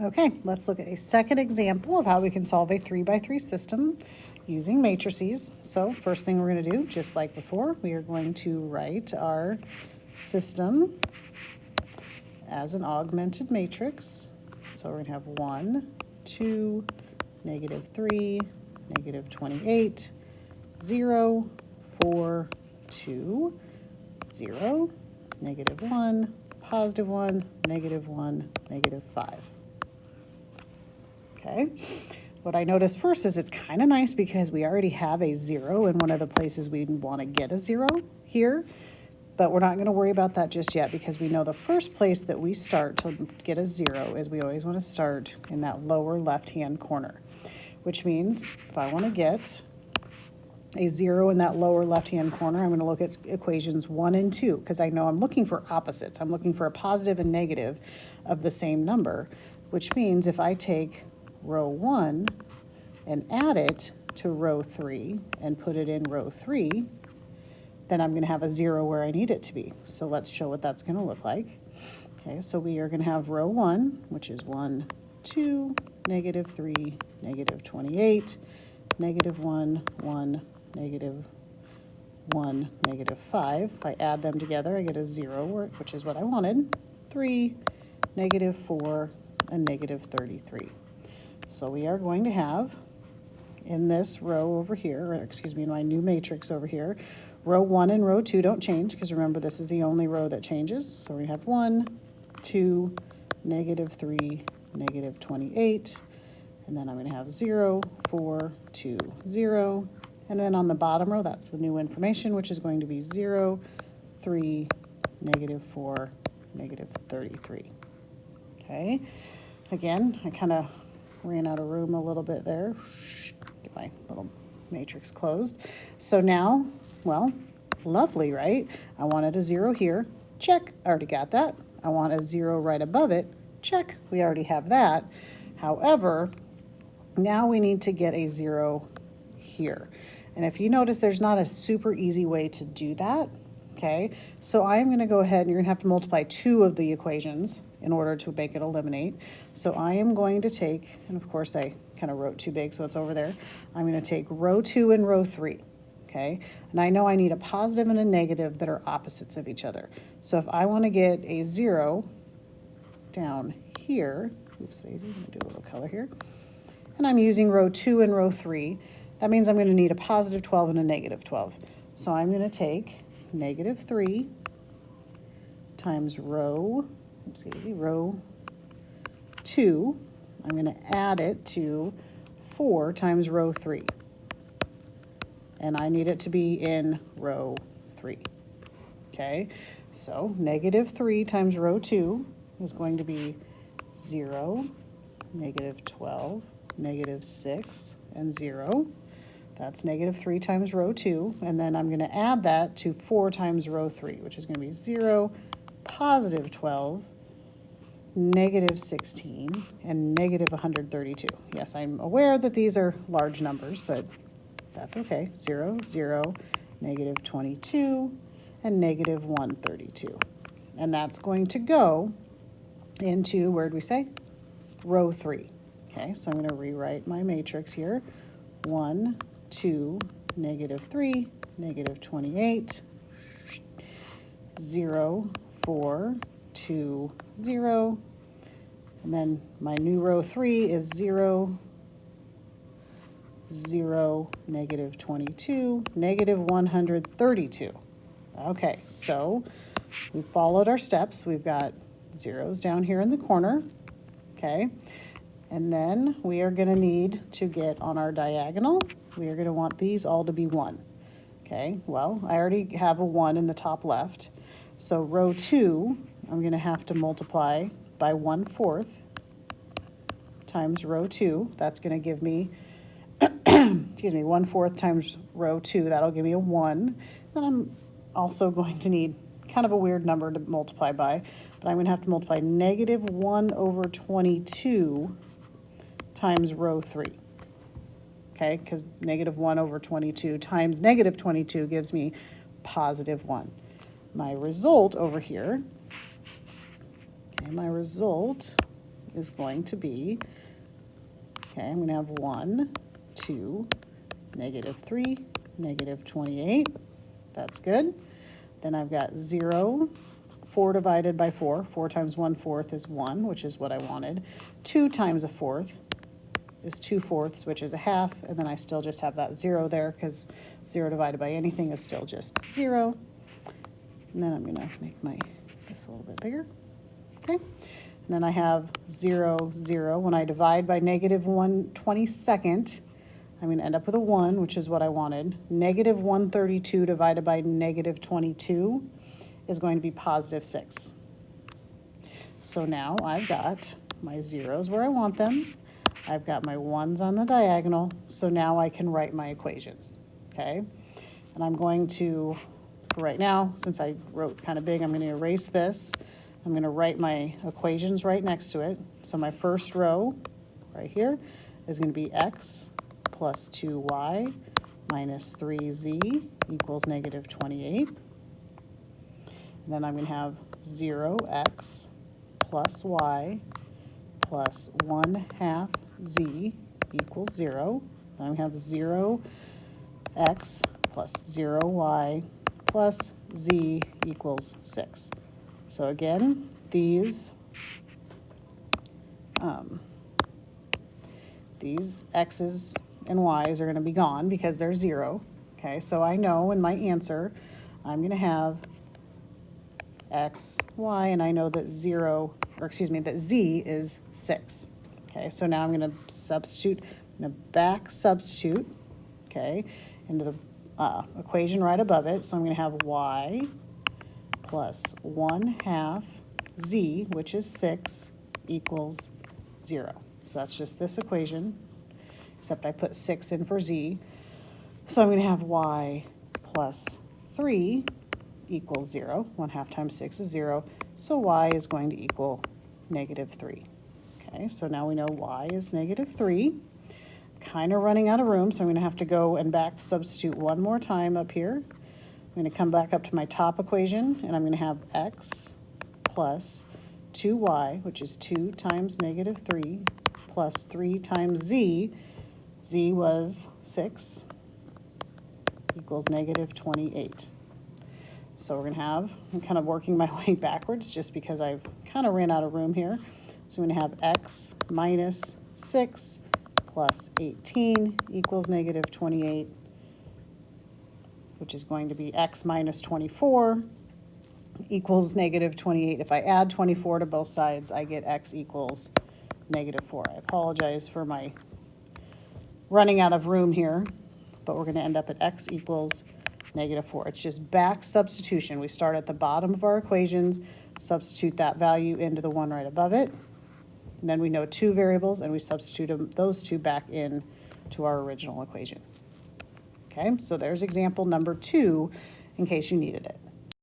Okay, let's look at a second example of how we can solve a 3x3 system using matrices. So first thing we're going to do, just like before, we are going to write our system as an augmented matrix. So we're going to have 1, 2, -3, -28, 0, 4, 2, 0, -1, +1, -1, -5. Okay, what I noticed first is it's kind of nice because we already have a 0 in one of the places we want to get a 0 here, but we're not going to worry about that just yet because we know the first place that we start to get a 0 is we always want to start in that lower left-hand corner, which means if I want to get a 0 in that lower left-hand corner, I'm going to look at equations 1 and 2 because I know I'm looking for opposites. I'm looking for a positive and negative of the same number, which means if I take row 1 and add it to row 3 and put it in row 3, then I'm going to have a 0 where I need it to be. So let's show what that's going to look like. Okay, so we are going to have row 1, which is 1, 2, -3, -28, -1, 1, -1, -5. If I add them together, I get a 0, which is what I wanted. 3, -4, and -33. So we are going to have in this row over here, or excuse me, in my new matrix over here, row 1 and row 2 don't change because remember this is the only row that changes. So we have 1, 2, -3, -28, and then I'm going to have 0, 4, 2, 0. And then on the bottom row, that's the new information, which is going to be 0, 3, -4, -33. Okay, again, I kind of ran out of room a little bit there. Get my little matrix closed. So now, well, lovely, right? I wanted a 0 here. Check, already got that. I want a 0 right above it. Check, we already have that. However, now we need to get a 0 here. And if you notice, there's not a super easy way to do that. Okay, so I'm going to go ahead and you're going to have to multiply 2 of the equations in order to make it eliminate. So I am going to take, and of course I kind of wrote too big, so it's over there. I'm going to take row 2 and row 3. Okay, and I know I need a positive and a negative that are opposites of each other. So if I want to get a 0 down here, oops, daisies, let me do a little color here, and I'm using row 2 and row 3, that means I'm going to need a positive 12 and a negative 12. So I'm going to take -3 times row 2. I'm going to add it to 4 times row 3. And I need it to be in row 3. Okay, so -3 times row 2 is going to be 0, -12, -6, and 0. That's -3 times row 2, and then I'm going to add that to 4 times row 3, which is going to be 0, +12, -16, and -132. Yes, I'm aware that these are large numbers, but that's okay. 0, 0, -22, and -132. And that's going to go into, where did we say? Row 3. Okay, so I'm going to rewrite my matrix here. 1, 2, -3, -28, 0, 4, 2, 0, and then my new row 3 is 0, 0, -22, -132. Okay, so we followed our steps. We've got zeros down here in the corner, okay? And then we are going to need to get on our diagonal, we are going to want these all to be 1. Okay, well, I already have a 1 in the top left. So row 2, I'm going to have to multiply by 1/4 times row 2. That's going to give me, excuse me, 1/4 times row 2. That'll give me a 1. Then I'm also going to need kind of a weird number to multiply by, but I'm going to have to multiply -1/22 times row 3. Okay, because -1/22 times -22 gives me +1. My result over here, okay, my result is going to be, okay, I'm going to have 1, 2, -3, -28. That's good. Then I've got 0, 4 divided by 4. 4 times 1/4 is 1, which is what I wanted. 2 times a fourth is 2/4, which is a half, and then I still just have that 0 there because 0 divided by anything is still just 0. And then I'm going to make this a little bit bigger. Okay. And then I have 0, 0. When I divide by -1/22, I'm going to end up with a 1, which is what I wanted. -132 divided by -22 is going to be +6. So now I've got my zeros where I want them. I've got my 1s on the diagonal, so now I can write my equations, okay? And I'm going to, for right now, since I wrote kind of big, I'm going to erase this. I'm going to write my equations right next to it. So my first row right here is going to be x plus 2y minus 3z equals -28. And then I'm going to have 0x plus y plus 1/2 z equals 0. Then we have 0x plus 0y plus z equals 6. So again, these x's and y's are going to be gone because they're 0. Okay, so I know in my answer I'm going to have x, y, and I know that that z is 6. Okay, so now I'm going to substitute, I'm going to back substitute, okay, into the equation right above it. So I'm going to have y plus 1/2 z, which is 6, equals 0. So that's just this equation, except I put 6 in for z. So I'm going to have y plus 3 equals 0. 1/2 times 6 is 0. So y is going to equal -3. Okay, so now we know y is -3. Kind of running out of room, so I'm going to have to go and back substitute one more time up here. I'm going to come back up to my top equation, and I'm going to have x plus 2y, which is 2 times -3, plus 3 times z. Z was 6, equals -28. So we're going to have, I'm kind of working my way backwards just because I've kind of ran out of room here. So I'm going to have x minus 6 plus 18 equals -28, which is going to be x minus 24 equals -28. If I add 24 to both sides, I get x equals -4. I apologize for my running out of room here, but we're going to end up at x equals -4. It's just back substitution. We start at the bottom of our equations, substitute that value into the one right above it, and then we know two variables, and we substitute those two back in to our original equation. Okay, so there's example number 2 in case you needed it.